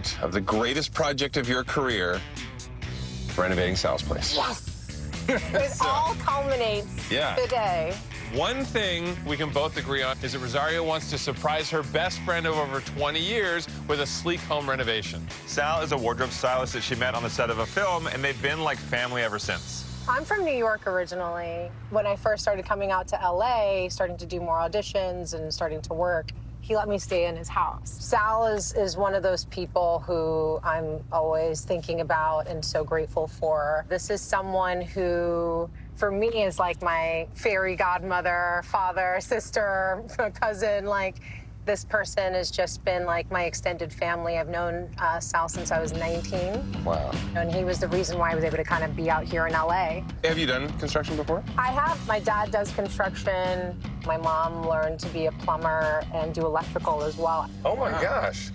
moment of the greatest project of your career, renovating Sal's place. Yes! It all culminates today. One thing we can both agree on is that Rosario wants to surprise her best friend of over 20 years with a sleek home renovation. Sal is a wardrobe stylist that she met on the set of a film, and they've been like family ever since. I'm from New York originally. When I first started coming out to LA, starting to do more auditions and starting to work, he let me stay in his house. Sal is one of those people who I'm always thinking about and so grateful for. This is someone who, for me, is like my fairy godmother, father, sister, cousin. Like, this person has just been like my extended family. I've known Sal since I was 19. Wow. And he was the reason why I was able to kind of be out here in LA. Have you done construction before? I have. My dad does construction. My mom learned to be a plumber and do electrical as well. Oh my gosh.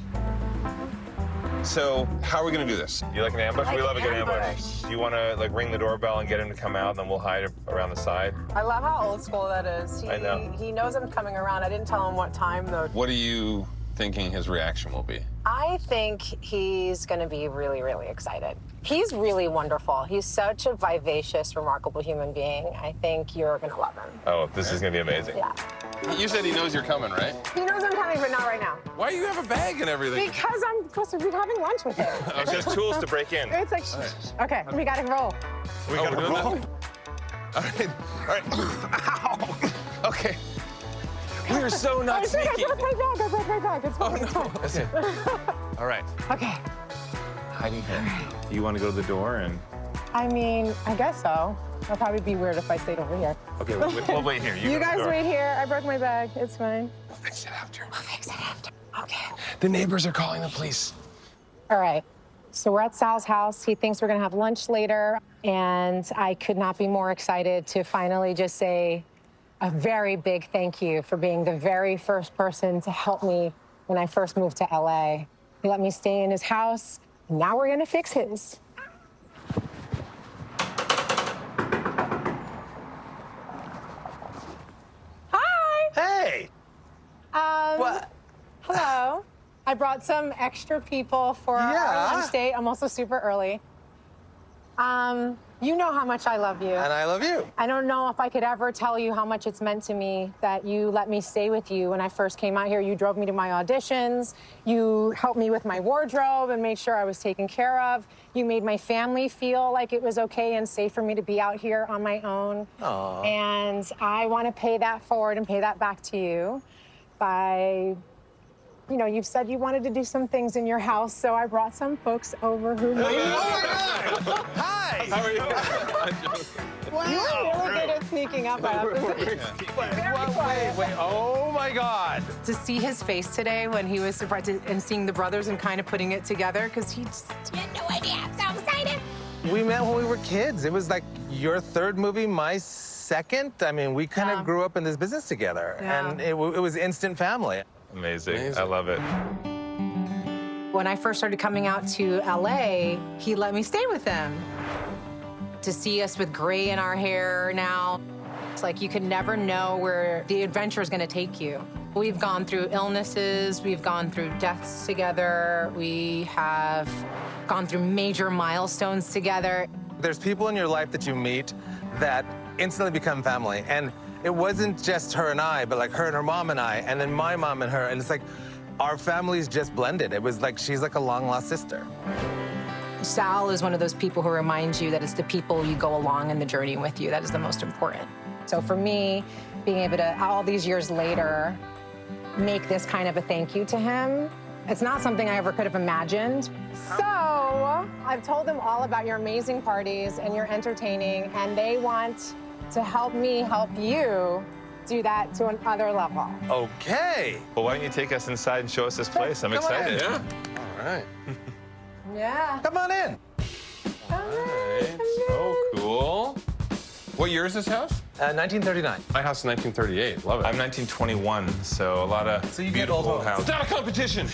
So how are we gonna do this? You like an ambush? I like We love a good ambush. ambush. Do you want to like ring the doorbell and get him to come out, and then we'll hide around the side? I love how old school that is. I know. He knows I'm coming around. I didn't tell him what time, though. What are you thinking his reaction will be? I think he's going to be really, really excited. He's really wonderful. He's such a vivacious, remarkable human being. I think you're going to love him. Oh, this is going to be amazing. Yeah. You said he knows you're coming, right? He knows I'm coming, but not right now. Why do you have a bag and everything? Because I'm supposed to be having lunch with him. He has tools to break in. It's like, okay, we got to roll. We got to we're doing roll. that? All right. Ow. Okay. We are so not It's okay, sneaky. I brought my bag. It's fine, it's fine. That's it. All right. Okay. Hiding here. Do you want to go to the door and? I mean, I guess so. It'll probably be weird if I stayed over here. Okay, we'll wait here. You go to the guys door. wait here. I broke my bag. It's fine. We'll fix it after. I'll fix it after. Okay. The neighbors are calling the police. All right. So we're at Sal's house. He thinks we're going to have lunch later. And I could not be more excited to finally just say a very big thank you for being the very first person to help me when I first moved to LA. He let me stay in his house. And now we're going to fix his. Hi. Hey. What? Hello. I brought some extra people for our lunch date. I'm also super early. You know how much I love you. And I love you. I don't know if I could ever tell you how much it's meant to me that you let me stay with you when I first came out here. You drove me to my auditions. You helped me with my wardrobe and made sure I was taken care of. You made my family feel like it was okay and safe for me to be out here on my own. Aww. And I want to pay that forward and pay that back to you by, you know, you've said you wanted to do some things in your house, so I brought some folks over who might. Hi. How are you? You're really good at sneaking up. I have to say. Very quiet. Wait, oh my God. To see his face today when he was surprised and seeing the brothers and kind of putting it together, because he had no idea. I'm so excited. We met when we were kids. It was like your third movie, my second. I mean, we kind of grew up in this business together, and it was instant family. Amazing. I love it. When I first started coming out to LA, he let me stay with him. To see us with gray in our hair now, it's like you can never know where the adventure is going to take you. We've gone through illnesses, we've gone through deaths together, we have gone through major milestones together. There's people in your life that you meet that instantly become family. And it wasn't just her and I, but like her and her mom and I, and then my mom and her. And it's like our families just blended. It was like she's like a long-lost sister. Sal is one of those people who reminds you that it's the people you go along in the journey with you that is the most important. So for me, being able to, all these years later, make this kind of a thank you to him, it's not something I ever could have imagined. So I've told them all about your amazing parties and your entertaining, and they want to help me help you do that to another level. Okay. Well, why don't you take us inside and show us this place? I'm Come on excited. in. All right. Yeah. Come on in. So cool. What year is this house? 1939. My house is 1938. Love it. I'm 1921, so a lot of So you get beautiful old homes. houses. It's not a competition.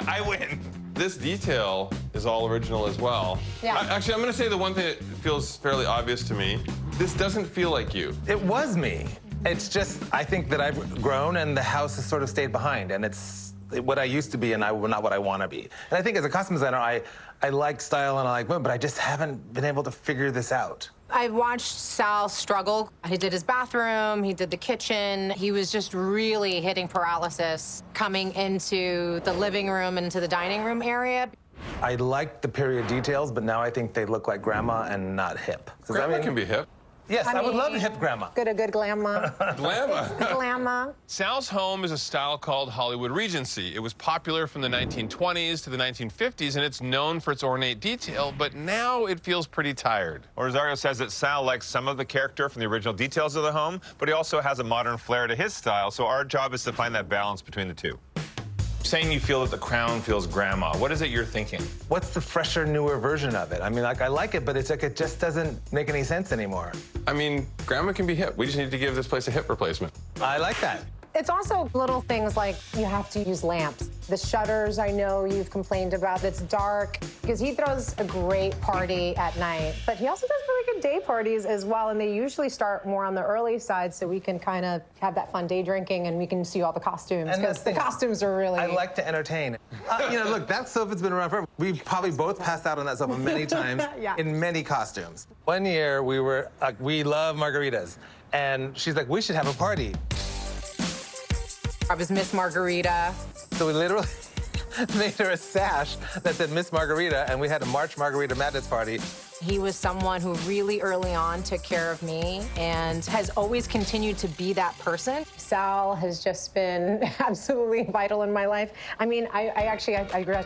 I win. This detail is all original as well. Yeah. Actually, I'm going to say the one thing that feels fairly obvious to me. This doesn't feel like you. It was me. It's just, I think that I've grown and the house has sort of stayed behind, and it's what I used to be and not what I want to be. And I think as a costume designer, I like style and I like women, but I just haven't been able to figure this out. I've watched Sal struggle. He did his bathroom, he did the kitchen. He was just really hitting paralysis coming into the living room and into the dining room area. I like the period details, but now I think they look like grandma and not hip. Grandma can be hip. Yes, I would love a mean, hip grandma. A good glamour. Glamour. Glamour. Sal's home is a style called Hollywood Regency. It was popular from the 1920s to the 1950s, and it's known for its ornate detail, but now it feels pretty tired. Well, Rosario says that Sal likes some of the character from the original details of the home, but he also has a modern flair to his style, so our job is to find that balance between the two. Saying you feel that the crown feels grandma, what is it you're thinking? What's the fresher, newer version of it? I mean, like, I like it, but it's like it just doesn't make any sense anymore. I mean, grandma can be hip. We just need to give this place a hip replacement. I like that. It's also little things like you have to use lamps. The shutters, I know you've complained about, that's dark, because he throws a great party at night. But he also does really good day parties as well, and they usually start more on the early side so we can kind of have that fun day drinking and we can see all the costumes, because the costumes are really... I like to entertain. You know, look, that sofa's been around forever. We've probably both passed out on that sofa many times Yeah. in many costumes. One year, we were like, we love margaritas. And she's like, we should have a party. I was Miss Margarita. So we literally made her a sash that said Miss Margarita, and we had a March Margarita Madness party. He was someone who really early on took care of me and has always continued to be that person. Sal has just been absolutely vital in my life. I mean, I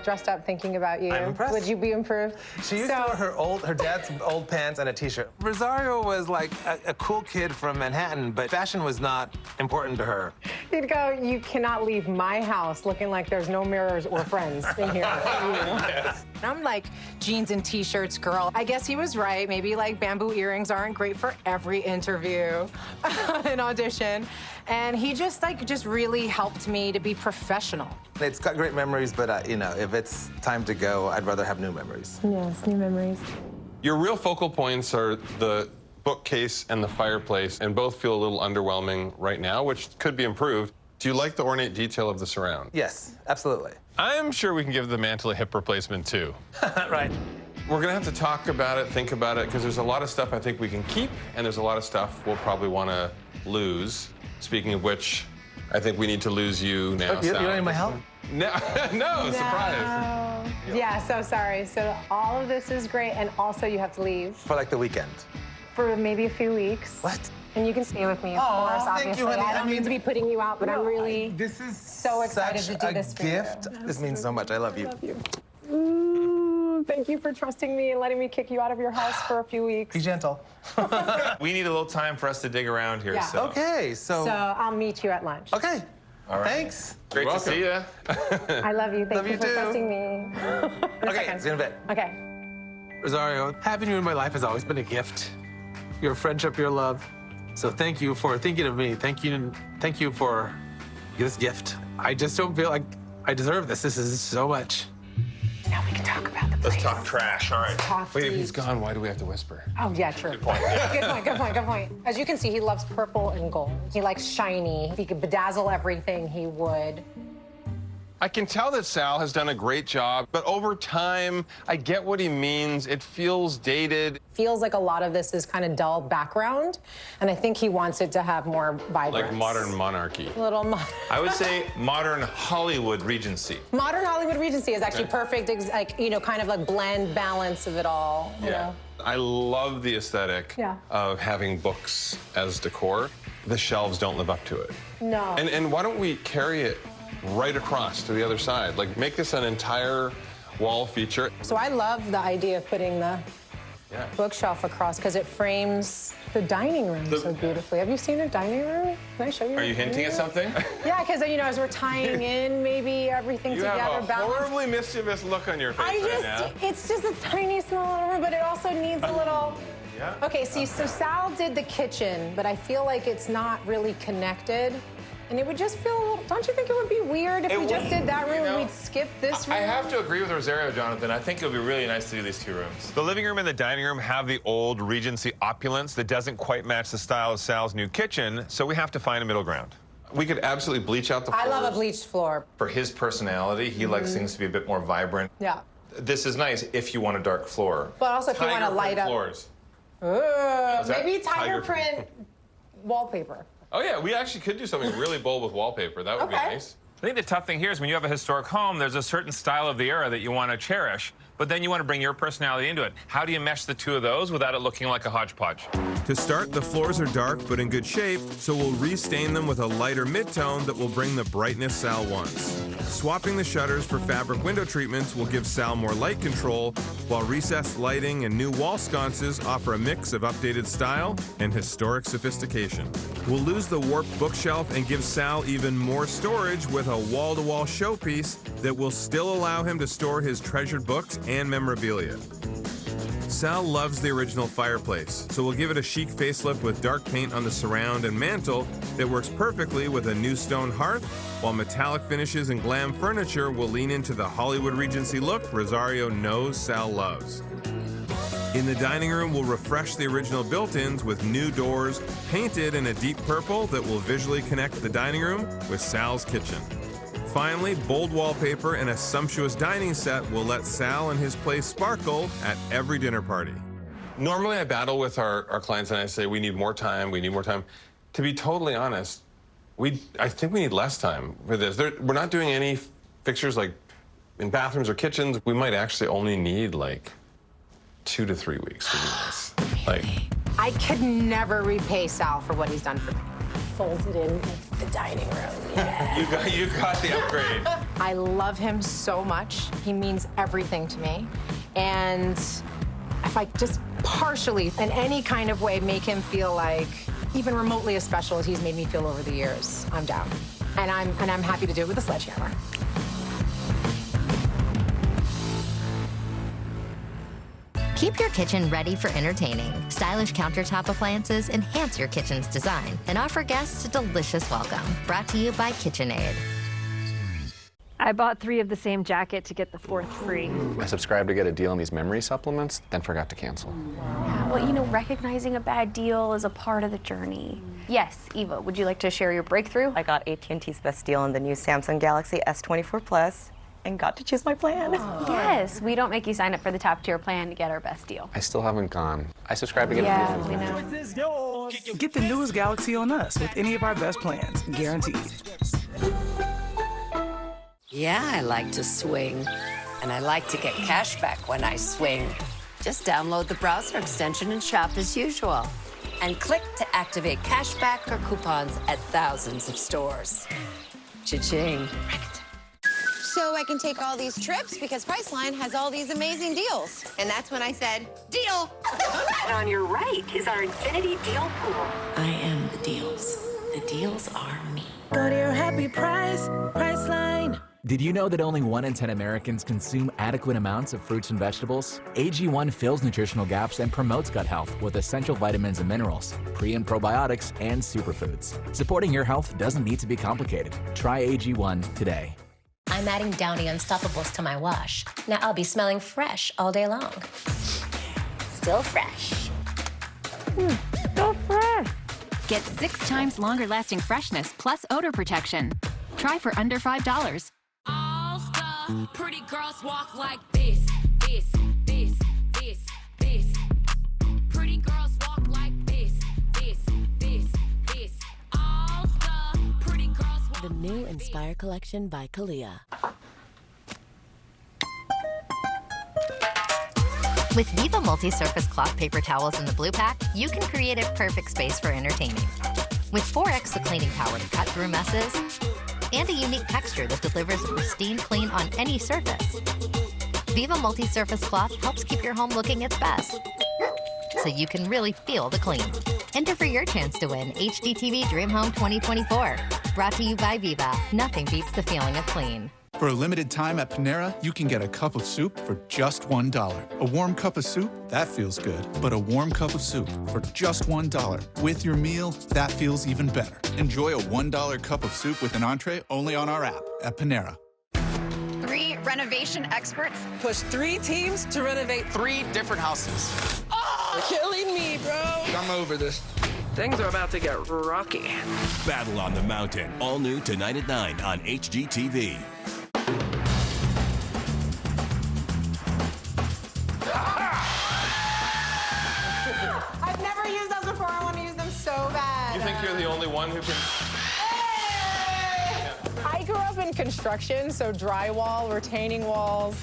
dressed up thinking about you. I'm impressed. Would you be improved? She used to wear her dad's old pants and a t-shirt. Rosario was like a cool kid from Manhattan, but fashion was not important to her. He'd go, you cannot leave my house looking like there's no mirrors or friends in here. Yes. I'm like jeans and t-shirts girl. I guess he was right. Maybe like bamboo earrings aren't great for every interview and audition. And he just really helped me to be professional. It's got great memories, but you know, if it's time to go, I'd rather have new memories. Yes, new memories. Your real focal points are the bookcase and the fireplace, and both feel a little underwhelming right now, which could be improved. Do you like the ornate detail of the surround? Yes, absolutely. I'm sure we can give the mantle a hip replacement, too. Right. We're gonna have to talk about it, think about it, because there's a lot of stuff I think we can keep, and there's a lot of stuff we'll probably want to lose. Speaking of which, I think we need to lose you now, You Sal. don't need my help? No, no, surprise. Yeah, so sorry. So all of this is great, and also you have to leave For like the weekend. for maybe a few weeks. What? And you can stay with me, of Aw, course, thank obviously. you, honey. I don't I mean, mean to be putting you out, but I'm really This is so excited such to do a this for you. gift. This means so much. I love you. Thank you for trusting me and letting me kick you out of your house for a few weeks. Be gentle. We need a little time for us to dig around here, Yeah. so. Okay, So I'll meet you at lunch. Okay. All right. Thanks. Great to see you. I love you. Thank Love you you for too. trusting me. Okay, see you in a bit. Okay. Rosario, having you in my life has always been a gift. Your friendship, your love. So thank you for thinking of me. Thank you for this gift. I just don't feel like I deserve this. This is so much. Now we can talk about the place. Let's talk trash, all right. Talk Wait, if deep. he's gone, why do we have to whisper? Oh, yeah, true. Good point. Good point. As you can see, he loves purple and gold. He likes shiny. If he could bedazzle everything, he would. I can tell that Sal has done a great job, but over time, I get what he means. It feels dated. Feels like a lot of this is kind of dull background, and I think he wants it to have more vibrance. Like modern monarchy. Little I would say modern Hollywood Regency. Modern Hollywood Regency is actually perfect, like, you know, kind of like blend balance of it all, you know? I love the aesthetic Yeah. of having books as decor. The shelves don't live up to it. No. And why don't we carry it right across to the other side? Like, make this an entire wall feature. So I love the idea of putting the Yeah. bookshelf across because it frames the dining room so beautifully. Have you seen a dining room? Can I show you? Are you hinting at something? Yeah, because, you know, as we're tying in maybe everything You together, have a balance. horribly mischievous look on your face right now. It's just a tiny, small little room, but it also needs a little. Yeah. Okay, see, so Sal did the kitchen, but I feel like it's not really connected. And it would just feel a little, don't you think it would be weird if we just did that room and we'd skip this room? I have to agree with Rosario, Jonathan. I think it would be really nice to do these two rooms. The living room and the dining room have the old Regency opulence that doesn't quite match the style of Sal's new kitchen, so we have to find a middle ground. We could absolutely bleach out the I floors. love a bleached floor. For his personality, he likes things to be a bit more vibrant. Yeah. This is nice if you want a dark floor. But also if you want to Tiger light print up. floors. Ugh, that maybe tiger tiger print wallpaper. Oh yeah, we actually could do something really bold with wallpaper. That would be Okay. nice. I think the tough thing here is when you have a historic home, there's a certain style of the era that you want to cherish, but then you want to bring your personality into it. How do you mesh the two of those without it looking like a hodgepodge? To start, the floors are dark but in good shape, so we'll restain them with a lighter mid-tone that will bring the brightness Sal wants. Swapping the shutters for fabric window treatments will give Sal more light control, while recessed lighting and new wall sconces offer a mix of updated style and historic sophistication. We'll lose the warped bookshelf and give Sal even more storage with a wall-to-wall showpiece that will still allow him to store his treasured books and memorabilia. Sal loves the original fireplace, so we'll give it a chic facelift with dark paint on the surround and mantle that works perfectly with a new stone hearth, while metallic finishes and glam furniture will lean into the Hollywood Regency look Rosario knows Sal loves. In the dining room, we'll refresh the original built-ins with new doors painted in a deep purple that will visually connect the dining room with Sal's kitchen. Finally, bold wallpaper and a sumptuous dining set will let Sal and his place sparkle at every dinner party. Normally I battle with our clients and I say, we need more time, we need more time. To be totally honest, I think we need less time for this. We're not doing any fixtures like in bathrooms or kitchens. We might actually only need like 2 to 3 weeks to do this. Like, I could never repay Sal for what he's done for me. Folded in the dining room. Yeah. You got the upgrade. I love him so much. He means everything to me. And if I just partially, in any kind of way, make him feel like even remotely as special as he's made me feel over the years, I'm down. And I'm happy to do it with a sledgehammer. Keep your kitchen ready for entertaining. Stylish countertop appliances enhance your kitchen's design and offer guests a delicious welcome. Brought to you by KitchenAid. I bought 3 of the same jacket to get the 4th free. I subscribed to get a deal on these memory supplements, then forgot to cancel. Well, you know, recognizing a bad deal is a part of the journey. Yes, Eva, would you like to share your breakthrough? I got AT&T's best deal on the new Samsung Galaxy S24 Plus and got to choose my plan. Yes, we don't make you sign up for the top tier plan to get our best deal. I still haven't gone. I subscribed to get a deal. We know. Get the newest Galaxy on us with any of our best plans, guaranteed. Yeah, I like to swing. And I like to get cash back when I swing. Just download the browser extension and shop as usual. And click to activate cash back or coupons at thousands of stores. Cha-ching. So I can take all these trips because Priceline has all these amazing deals. And that's when I said, deal! And on your right is our Infinity Deal Pool. I am the deals. The deals are me. Go to your happy price, Priceline. Did you know that only 1 in 10 Americans consume adequate amounts of fruits and vegetables? AG1 fills nutritional gaps and promotes gut health with essential vitamins and minerals, pre and probiotics, and superfoods. Supporting your health doesn't need to be complicated. Try AG1 today. I'm adding Downy Unstoppables to my wash. Now I'll be smelling fresh all day long. Still fresh. So fresh. Get 6 times longer lasting freshness plus odor protection. Try for under $5. All the pretty girls walk like this, this, this, this, this. Pretty girls walk like this, this, this, this. All the pretty girls walk The new Inspire collection by Kalia. With Viva multi-surface cloth paper towels in the blue pack, you can create a perfect space for entertaining. With 4x the cleaning power to cut through messes, and a unique texture that delivers a pristine clean on any surface. Viva multi-surface cloth helps keep your home looking its best, so you can really feel the clean. Enter for your chance to win HDTV Dream Home 2024. Brought to you by Viva. Nothing beats the feeling of clean. For a limited time at Panera, you can get a cup of soup for just $1. A warm cup of soup, that feels good. But a warm cup of soup for just $1. With your meal, that feels even better. Enjoy a $1 cup of soup with an entree only on our app at Panera. 3 renovation experts push 3 teams to renovate 3 different houses. Oh, you're killing me, bro. I'm over this. Things are about to get rocky. Battle on the Mountain. All new tonight at 9 on HGTV. I've never used those before. I want to use them so bad. You think you're the only one who can? I grew up in construction, so drywall, retaining walls,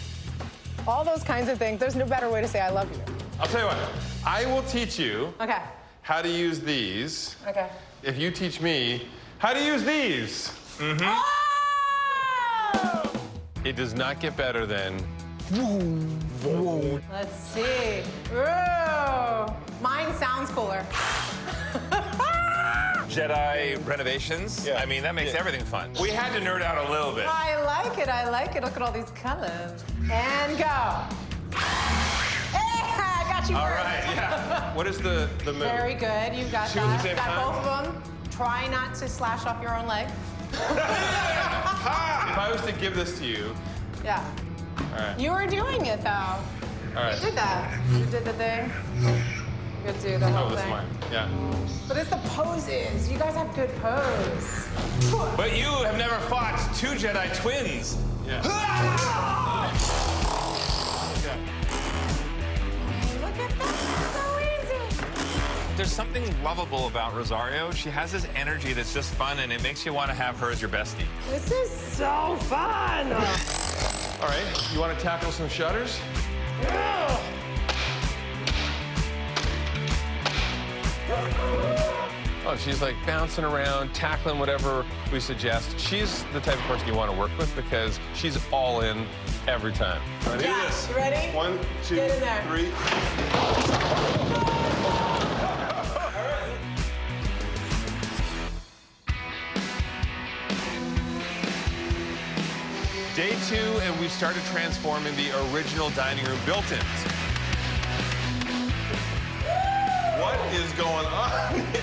all those kinds of things. There's no better way to say I love you. I'll tell you what. I will teach you Okay. how to use these. Okay. If you teach me how to use these. Oh! It does not get better than. Let's see. Whoa. Mine sounds cooler. Jedi renovations. I mean, that makes everything fun. We had to nerd out a little bit. I like it. I like it. Look at all these colors. And go. Hey, I got you. All first. right, yeah. What is the move? Very good. You got Two at the that. same Got time? both of them. Try not to slash off your own leg. If I was to give this to you, Yeah. all right. You were doing it though. All right. You did that. You did the thing. You could do the whole Oh, this is thing. mine. Yeah. But it's the poses. You guys have good pose. But you have never fought two Jedi twins. Yeah. Look at that. So easy. There's something lovable about Rosario. She has this energy that's just fun, and it makes you want to have her as your bestie. This is so fun. All right. You want to tackle some shutters? Oh, she's like bouncing around, tackling whatever we suggest. She's the type of person you want to work with because she's all in every time. Ready? Yeah. You ready? 1, 2, Get in there. 3. Day 2, and we've started transforming the original dining room built-ins. What is going on here?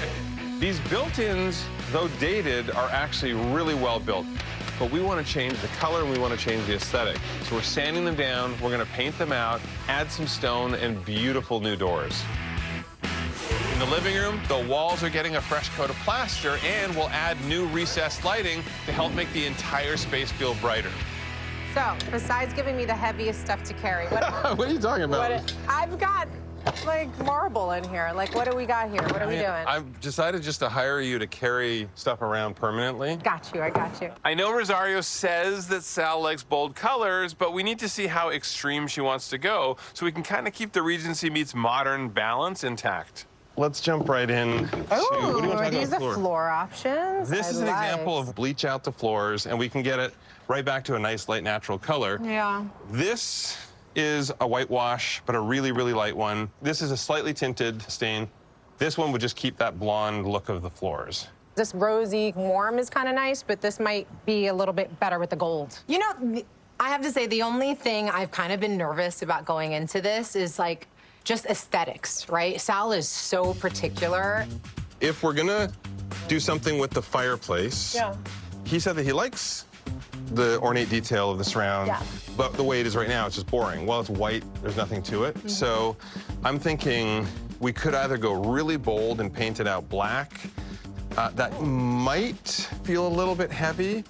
These built-ins, though dated, are actually really well built. But we want to change the color and we want to change the aesthetic. So we're sanding them down, we're going to paint them out, add some stone and beautiful new doors. In the living room, the walls are getting a fresh coat of plaster and we'll add new recessed lighting to help make the entire space feel brighter. So, besides giving me the heaviest stuff to carry, what What are you talking about? I've got like marble in here. Like, what do we got here? What are we doing? I've decided just to hire you to carry stuff around permanently. Got you. I got you. I know Rosario says that Sal likes bold colors, but we need to see how extreme she wants to go so we can kind of keep the Regency meets modern balance intact. Let's jump right in. Oh, what do you want to are talk these about the floor options? This is an example of bleach out the floors, and we can get it right back to a nice, light, natural color. Yeah. This is a whitewash, but a really, really light one. This is a slightly tinted stain. This one would just keep that blonde look of the floors. This rosy warm is kind of nice, but this might be a little bit better with the gold. You know, I have to say the only thing I've kind of been nervous about going into this is like just aesthetics, right? Sal is so particular. If we're gonna do something with the fireplace, he said that he likes the ornate detail of the surround, but the way it is right now, it's just boring. Well, it's white, there's nothing to it. So I'm thinking we could either go really bold and paint it out black. That might feel a little bit heavy,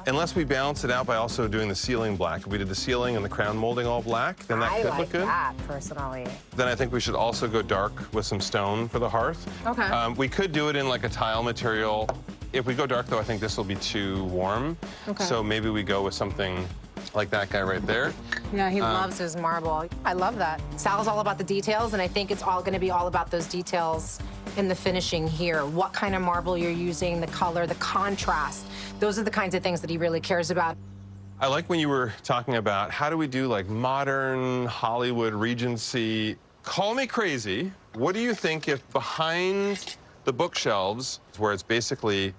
unless we balance it out by also doing the ceiling black. If we did the ceiling and the crown molding all black, then that I could like look good. that, personally. Then I think we should also go dark with some stone for the hearth. Okay. We could do it in like a tile material. If we go dark, though, I think this will be too warm. Okay. So maybe we go with something like that guy right there. Yeah, he loves his marble. I love that. Sal's all about the details, and I think it's all gonna be all about those details in the finishing here. What kind of marble you're using, the color, the contrast. Those are the kinds of things that he really cares about. I like when you were talking about how do we do like modern Hollywood Regency. Call me crazy. What do you think if behind the bookshelves, where it's basically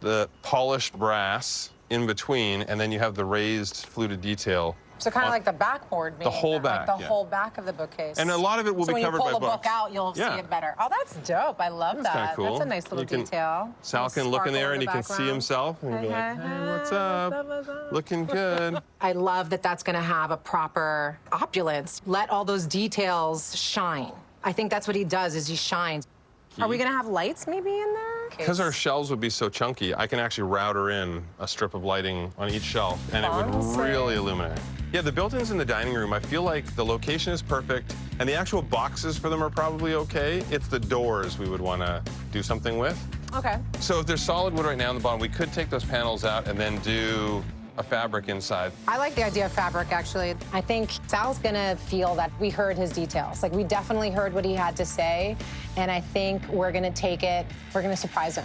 the polished brass in between, and then you have the raised fluted detail. So kind of like the backboard, The whole back, like the yeah. whole back of the bookcase. And a lot of it will so be covered by when you pull the book books. out, you'll see it better. Oh, that's dope. I love That's kinda that. cool. That's a nice little You can- detail. Sal can look in there and he can see himself and be like, hey, what's up? Looking good. I love that that's gonna have a proper opulence. Let all those details shine. I think that's what he does, is he shines. chunky. Are we gonna have lights maybe in there? Because our shelves would be so chunky, I can actually router in a strip of lighting on each shelf, and it would really illuminate. Yeah, the built-ins in the dining room, I feel like the location is perfect, and the actual boxes for them are probably okay. It's the doors we would want to do something with. Okay. So if there's solid wood right now on the bottom, we could take those panels out and then do a fabric inside. I like the idea of fabric, actually. I think Sal's gonna feel that we heard his details. Like, we definitely heard what he had to say, and I think we're gonna take it, we're gonna surprise him.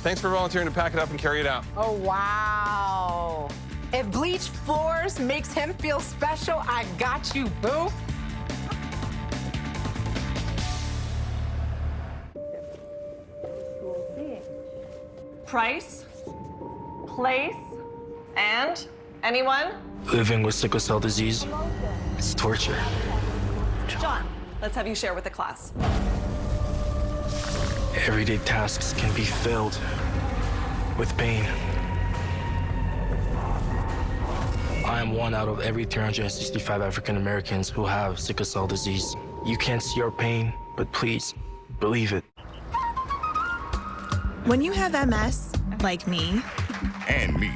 Thanks for volunteering to pack it up and carry it out. Oh, wow. If bleached floors makes him feel special, I got you, boo. Price, place, and anyone? Living with sickle cell disease, it's torture. John, let's have you share with the class. Everyday tasks can be filled with pain. I am one out of every 365 African Americans who have sickle cell disease. You can't see our pain, but please believe it. When you have MS, like me, And me.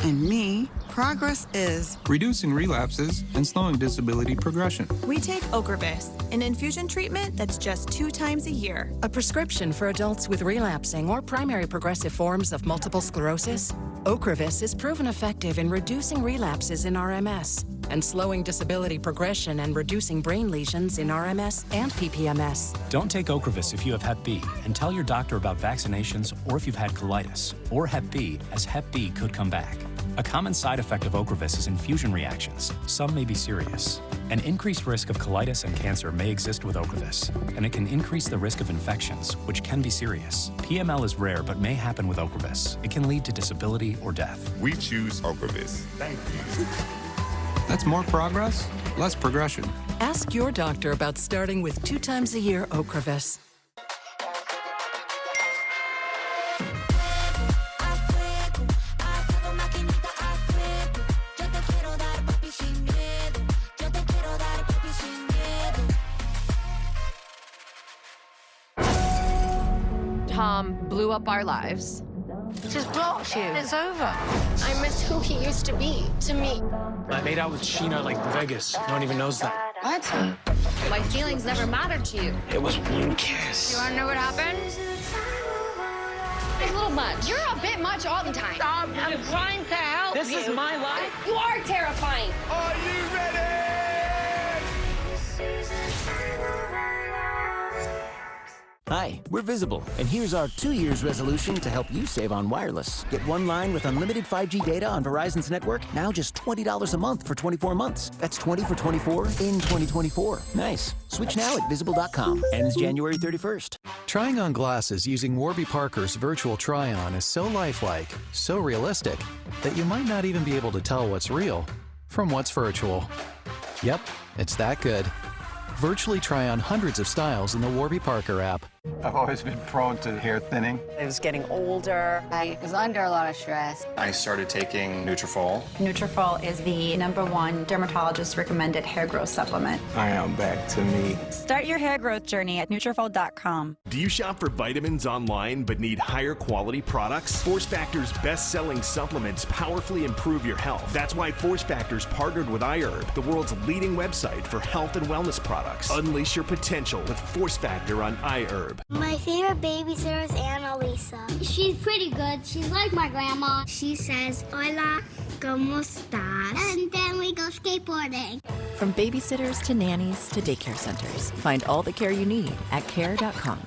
and me, progress is Reducing relapses and slowing disability progression. we take Ocrevus, an infusion treatment that's just 2 times a year. A prescription for adults with relapsing or primary progressive forms of multiple sclerosis. Ocrevus is proven effective in reducing relapses in RMS and slowing disability progression and reducing brain lesions in RMS and PPMS. Don't take Ocrevus if you have Hep B, and tell your doctor about vaccinations or if you've had colitis or Hep B, as Hep B could come back. A common side effect of Ocrevus is infusion reactions. Some may be serious. An increased risk of colitis and cancer may exist with Ocrevus, and it can increase the risk of infections, which can be serious. PML is rare but may happen with Ocrevus. It can lead to disability or death. We choose Ocrevus. Thank you. That's more progress, less progression. Ask your doctor about starting with 2 times a year Ocrevus. Tom blew up our lives. Just blocked you. It's over. I miss who he used to be to me. I made out with Sheena like Vegas. No one even knows that. What? My feelings never mattered to you. It was one kiss. You wanna know what happened? It's a little much. You're a bit much all the time. Stop. I'm trying to help This is my life. You are terrifying. Are you ready? Hi, we're Visible, and here's our 2 years resolution to help you save on wireless. Get one line with unlimited 5G data on Verizon's network, now just $20 a month for 24 months. That's 20 for 24 in 2024. Nice. Switch now at Visible.com. Ends January 31st. Trying on glasses using Warby Parker's virtual try-on is so lifelike, so realistic, that you might not even be able to tell what's real from what's virtual. Yep, it's that good. Virtually try on hundreds of styles in the Warby Parker app. I've always been prone to hair thinning. I was getting older. I was under a lot of stress. I started taking Nutrafol. Nutrafol is the #1 dermatologist recommended hair growth supplement. I am back to me. Start your hair growth journey at Nutrafol.com. Do you shop for vitamins online but need higher quality products? Force Factor's best-selling supplements powerfully improve your health. That's why Force Factor's partnered with iHerb, the world's leading website for health and wellness products. Unleash your potential with Force Factor on iHerb. My favorite babysitter is Annalisa. She's pretty good. She's like my grandma. She says, "Hola, ¿cómo estás?" And then we go skateboarding. From babysitters to nannies to daycare centers, find all the care you need at care.com.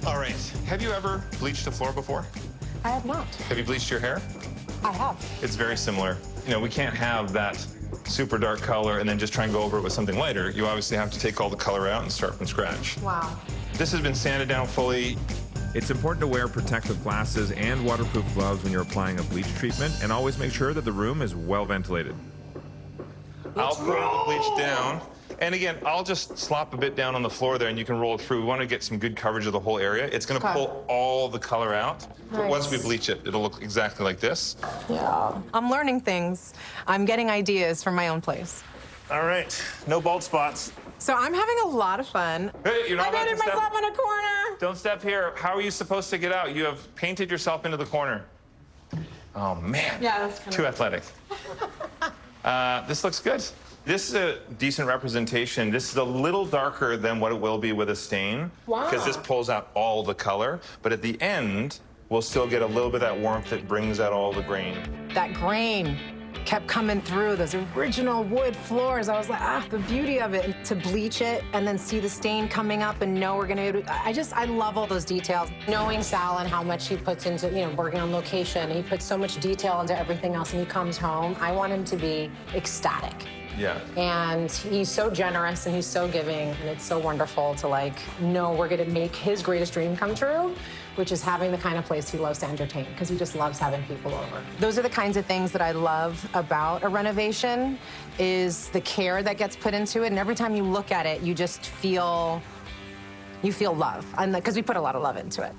All right. Have you ever bleached a floor before? I have not. Have you bleached your hair? I have. It's very similar. You know, we can't have that super dark color and then just try and go over it with something lighter. You obviously have to take all the color out and start from scratch. Wow. This has been sanded down fully. It's important to wear protective glasses and waterproof gloves when you're applying a bleach treatment, and always make sure that the room is well ventilated. I'll throw the bleach down. And again, I'll just slop a bit down on the floor there and you can roll it through. We want to get some good coverage of the whole area. It's going to pull all the color out. But once we bleach it, it'll look exactly like this. Yeah. I'm learning things. I'm getting ideas for my own place. All right, no bald spots. So I'm having a lot of fun. Hey, you're not I allowed painted to step. myself in a corner. Don't step here. How are you supposed to get out? You have painted yourself into the corner. Oh, man. Yeah, that's kind Too athletic. This looks good. This is a decent representation. This is a little darker than what it will be with a stain. Wow. Because this pulls out all the color. But at the end, we'll still get a little bit of that warmth that brings out all the grain. That grain kept coming through, those original wood floors. I was like, the beauty of it. And to bleach it and then see the stain coming up and know we're gonna, I love all those details. Knowing Sal and how much he puts into, working on location, he puts so much detail into everything else and he comes home, I want him to be ecstatic. Yeah. And he's so generous and he's so giving, and it's so wonderful to know we're gonna make his greatest dream come true, which is having the kind of place he loves to entertain, because he just loves having people over. Those are the kinds of things that I love about a renovation, is the care that gets put into it, and every time you look at it, you just feel, love, and because we put a lot of love into it.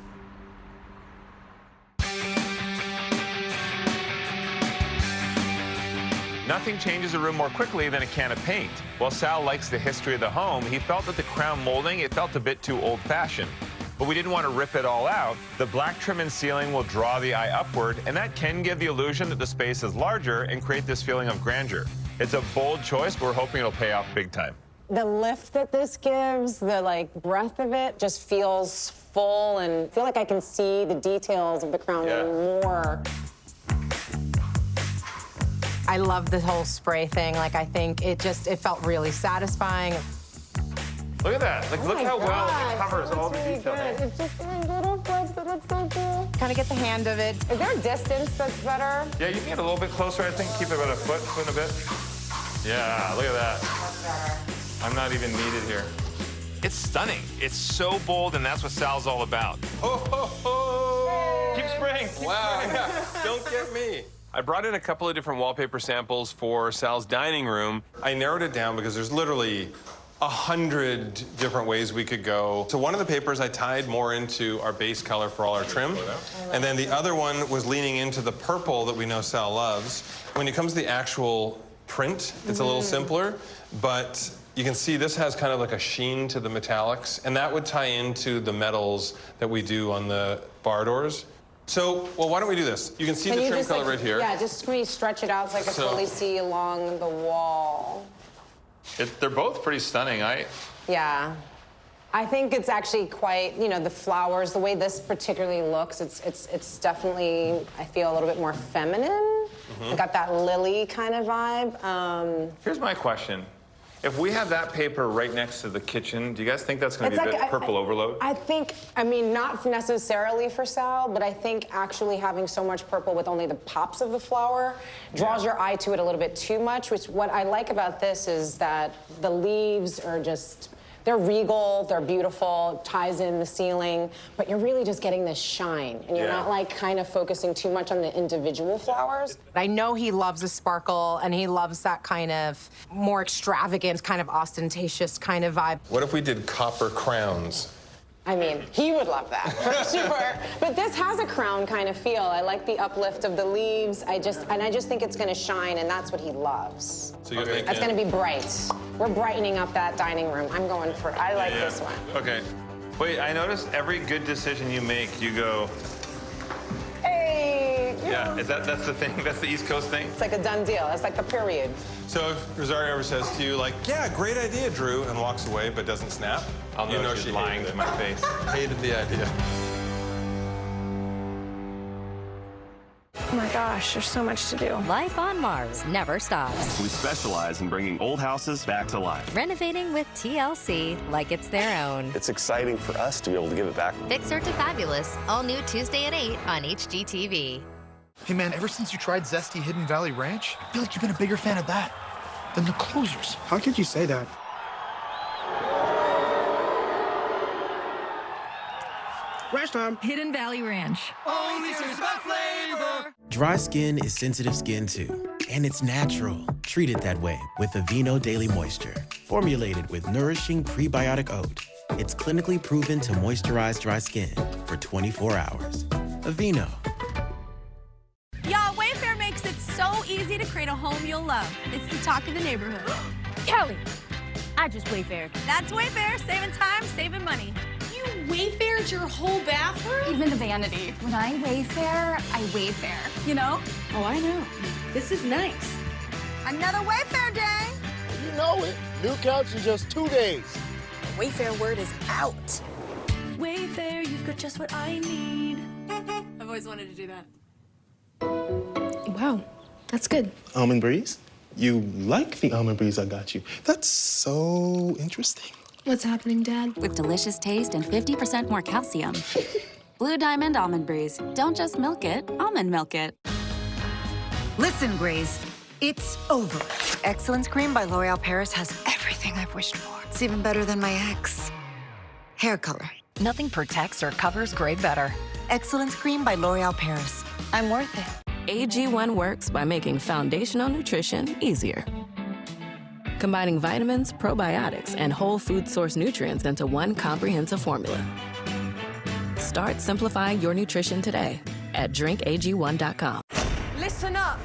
Nothing changes a room more quickly than a can of paint. While Sal likes the history of the home, he felt that the crown molding, it felt a bit too old-fashioned. But we didn't want to rip it all out. The black trim and ceiling will draw the eye upward, and that can give the illusion that the space is larger and create this feeling of grandeur. It's a bold choice, but we're hoping it'll pay off big time. The lift that this gives, the breadth of it, just feels full, and I feel like I can see the details of the crown more. I love the whole spray thing. I think it felt really satisfying. Look at that. Look how well it covers all the details. It's just in little flicks. It looks so cool. Kind of get the hand of it. Is there a distance that's better? Yeah, you can get a little bit closer, I think. Keep it about a foot and a bit. Yeah, look at that. Much better. I'm not even needed here. It's stunning. It's so bold, and that's what Sal's all about. Ho, ho, ho! Keep spraying. Wow, yeah. Don't get me. I brought in a couple of different wallpaper samples for Sal's dining room. I narrowed it down because there's literally 100 different ways we could go. So one of the papers I tied more into our base color for all our trim. And then the other one was leaning into the purple that we know Sal loves. When it comes to the actual print, it's a little simpler, but you can see this has kind of like a sheen to the metallics, and that would tie into the metals that we do on the bar doors. So, well, why don't we do this? You can see the trim color right here. Yeah, just can we stretch it out so I can fully see along the wall? They're both pretty stunning. Yeah. I think it's actually quite, the flowers, the way this particularly looks, it's definitely, I feel, a little bit more feminine. I got that lily kind of vibe. Here's my question. If we have that paper right next to the kitchen, do you guys think that's going to be a bit purple overload? I think, not necessarily for Sal, but I think actually having so much purple with only the pops of the flower draws your eye to it a little bit too much, which what I like about this is that the leaves are just, they're regal, they're beautiful, ties in the ceiling, but you're really just getting this shine, and you're not kind of focusing too much on the individual flowers. I know he loves a sparkle, and he loves that kind of more extravagant, kind of ostentatious kind of vibe. What if we did copper crowns? He would love that, for sure. But this has a crown kind of feel. I like the uplift of the leaves. I just think it's gonna shine, and that's what he loves. So you're thinking... That's gonna be bright. We're brightening up that dining room. I like this one. Okay. Wait, I noticed every good decision you make, you go, hey! Yeah, that's the thing? That's the East Coast thing? It's like a done deal. It's like the period. So if Rosario ever says to you, yeah, great idea, Drew, and walks away but doesn't snap, I'll know she's lying to my face. Hated the idea. Oh my gosh, there's so much to do. Life on Mars never stops. We specialize in bringing old houses back to life. Renovating with TLC like it's their own. It's exciting for us to be able to give it back. Fixer to Fabulous, all new Tuesday at 8 on HGTV. Hey man, ever since you tried Zesty Hidden Valley Ranch, I feel like you've been a bigger fan of that than the closers. How could you say that? Ranch time. Hidden Valley Ranch. Only serves by flavor. Dry skin is sensitive skin too, and it's natural. Treat it that way with Aveeno Daily Moisture. Formulated with nourishing prebiotic oat, it's clinically proven to moisturize dry skin for 24 hours. Aveeno. Y'all, Wayfair makes it so easy to create a home you'll love. It's the talk of the neighborhood. Kelly, I just Wayfared. That's Wayfair, saving time, saving money. You Wayfared your whole bathroom? Even the vanity. When I Wayfair, I Wayfair. You know? Oh, I know. This is nice. Another Wayfair day. You know it. New couch in just 2 days. The Wayfair word is out. Wayfair, you've got just what I need. I've always wanted to do that. Wow, that's good. Almond Breeze? You like the almond breeze I got you. That's so interesting. What's happening, Dad? With delicious taste and 50% more calcium. Blue Diamond Almond Breeze. Don't just milk it, almond milk it. Listen, Grace, it's over. Excellence Cream by L'Oreal Paris has everything I've wished for. It's even better than my ex. Hair color. Nothing protects or covers gray better. Excellence Cream by L'Oreal Paris. I'm worth it. AG1 works by making foundational nutrition easier. Combining vitamins, probiotics, and whole food source nutrients into one comprehensive formula. Start simplifying your nutrition today at drinkag1.com. Listen up.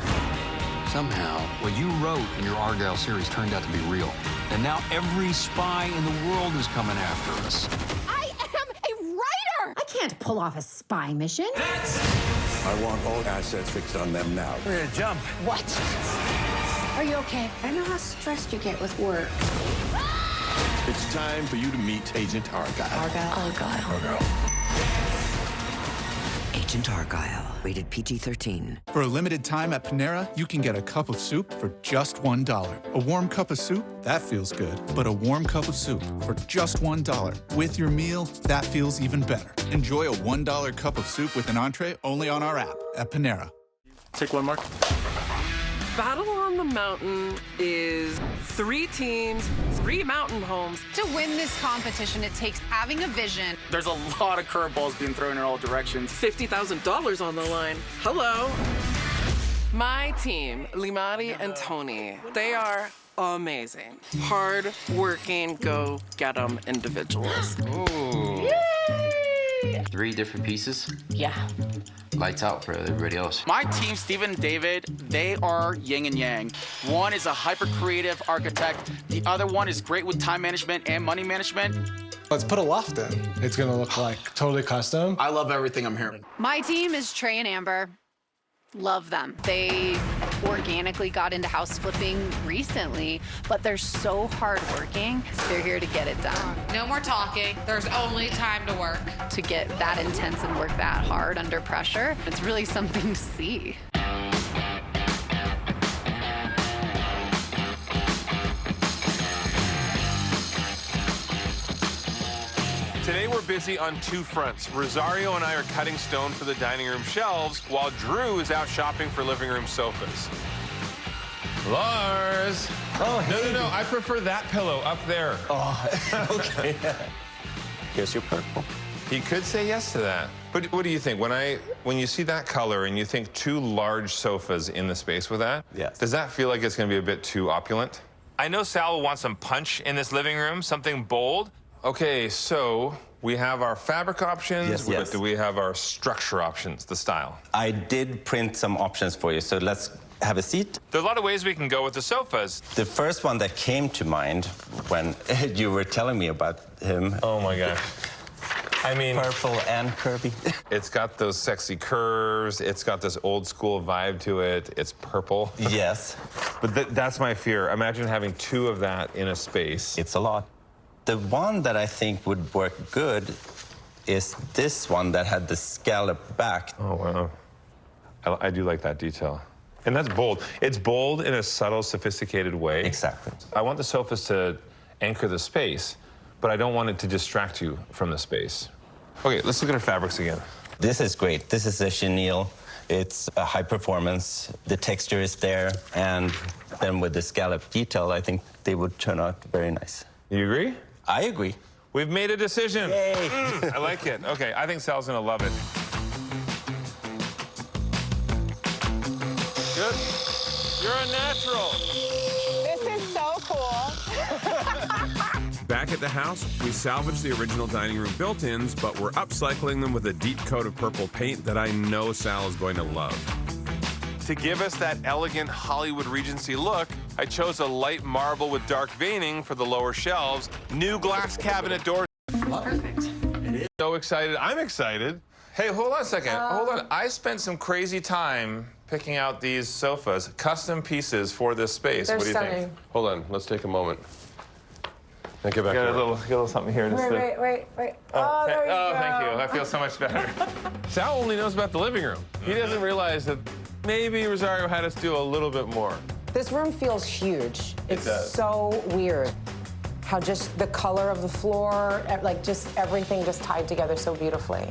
Somehow, what you wrote in your Argyle series turned out to be real. And now every spy in the world is coming after us. I am a writer. I can't pull off a spy mission. I want all assets fixed on them now. We're gonna jump. What? Are you okay? I know how stressed you get with work. It's time for you to meet Agent Argyle. Argyle. Agent Argyle, rated PG-13. For a limited time at Panera, you can get a cup of soup for just $1. A warm cup of soup, that feels good. But a warm cup of soup for just $1. With your meal, that feels even better. Enjoy a $1 cup of soup with an entree only on our app at Panera. Take one, Mark. Battle on the Mountain is 3 teams, 3 mountain homes. To win this competition, it takes having a vision. There's a lot of curveballs being thrown in all directions. $50,000 on the line. Hello. My team, Limari and Tony, they are amazing. Hard-working, go-get-em individuals. Ooh. Yay! 3 different pieces? Yeah. Lights out for everybody else. My team, Stephen and David, they are yin and yang. One is a hyper-creative architect. The other one is great with time management and money management. Let's put a loft in. It's gonna look like totally custom. I love everything I'm hearing. My team is Trey and Amber. Love them. They organically got into house flipping recently, but they're so hardworking. They're here to get it done. No more talking. There's only time to work. To get that intense and work that hard under pressure, it's really something to see. Today we're busy on 2 fronts. Rosario and I are cutting stone for the dining room shelves, while Drew is out shopping for living room sofas. Lars! Oh, hey. No, I prefer that pillow up there. Oh, okay. Here's your purple. He could say yes to that. But what do you think? When you see that color and you think 2 large sofas in the space with that, yes. Does that feel like it's going to be a bit too opulent? I know Sal will want some punch in this living room, something bold. Okay, so we have our fabric options, Yes, but yes. do we have our structure options, the style? I did print some options for you, so let's have a seat. There are a lot of ways we can go with the sofas. The first one that came to mind when you were telling me about him. Oh my gosh. I mean, purple and curvy. It's got those sexy curves. It's got this old school vibe to it. It's purple. Yes. But that's my fear. Imagine having 2 of that in a space. It's a lot. The one that I think would work good is this one that had the scallop back. Oh, wow. I do like that detail. And that's bold. It's bold in a subtle, sophisticated way. Exactly. I want the sofas to anchor the space, but I don't want it to distract you from the space. Okay, let's look at our fabrics again. This is great. This is a chenille. It's a high performance. The texture is there. And then with the scallop detail, I think they would turn out very nice. You agree? I agree. We've made a decision. Yay. I like it. Okay, I think Sal's gonna love it. Good. You're a natural. This is so cool. Back at the house, we salvaged the original dining room built-ins, but we're upcycling them with a deep coat of purple paint that I know Sal is going to love. To give us that elegant Hollywood Regency look, I chose a light marble with dark veining for the lower shelves, new glass cabinet doors. Perfect. So excited. I'm excited. Hey, hold on a second. Hold on. I spent some crazy time picking out these sofas, custom pieces for this space. They're what do you stunning. think? Hold on. Let's take a moment. Now get back Got to a work. little something here. Just to... Wait. Oh, there you go. Thank you. I feel so much better. Sal only knows about the living room. He doesn't realize that maybe Rosario had us do a little bit more. This room feels huge. It's does. so weird how just the color of the floor, like just everything just tied together so beautifully.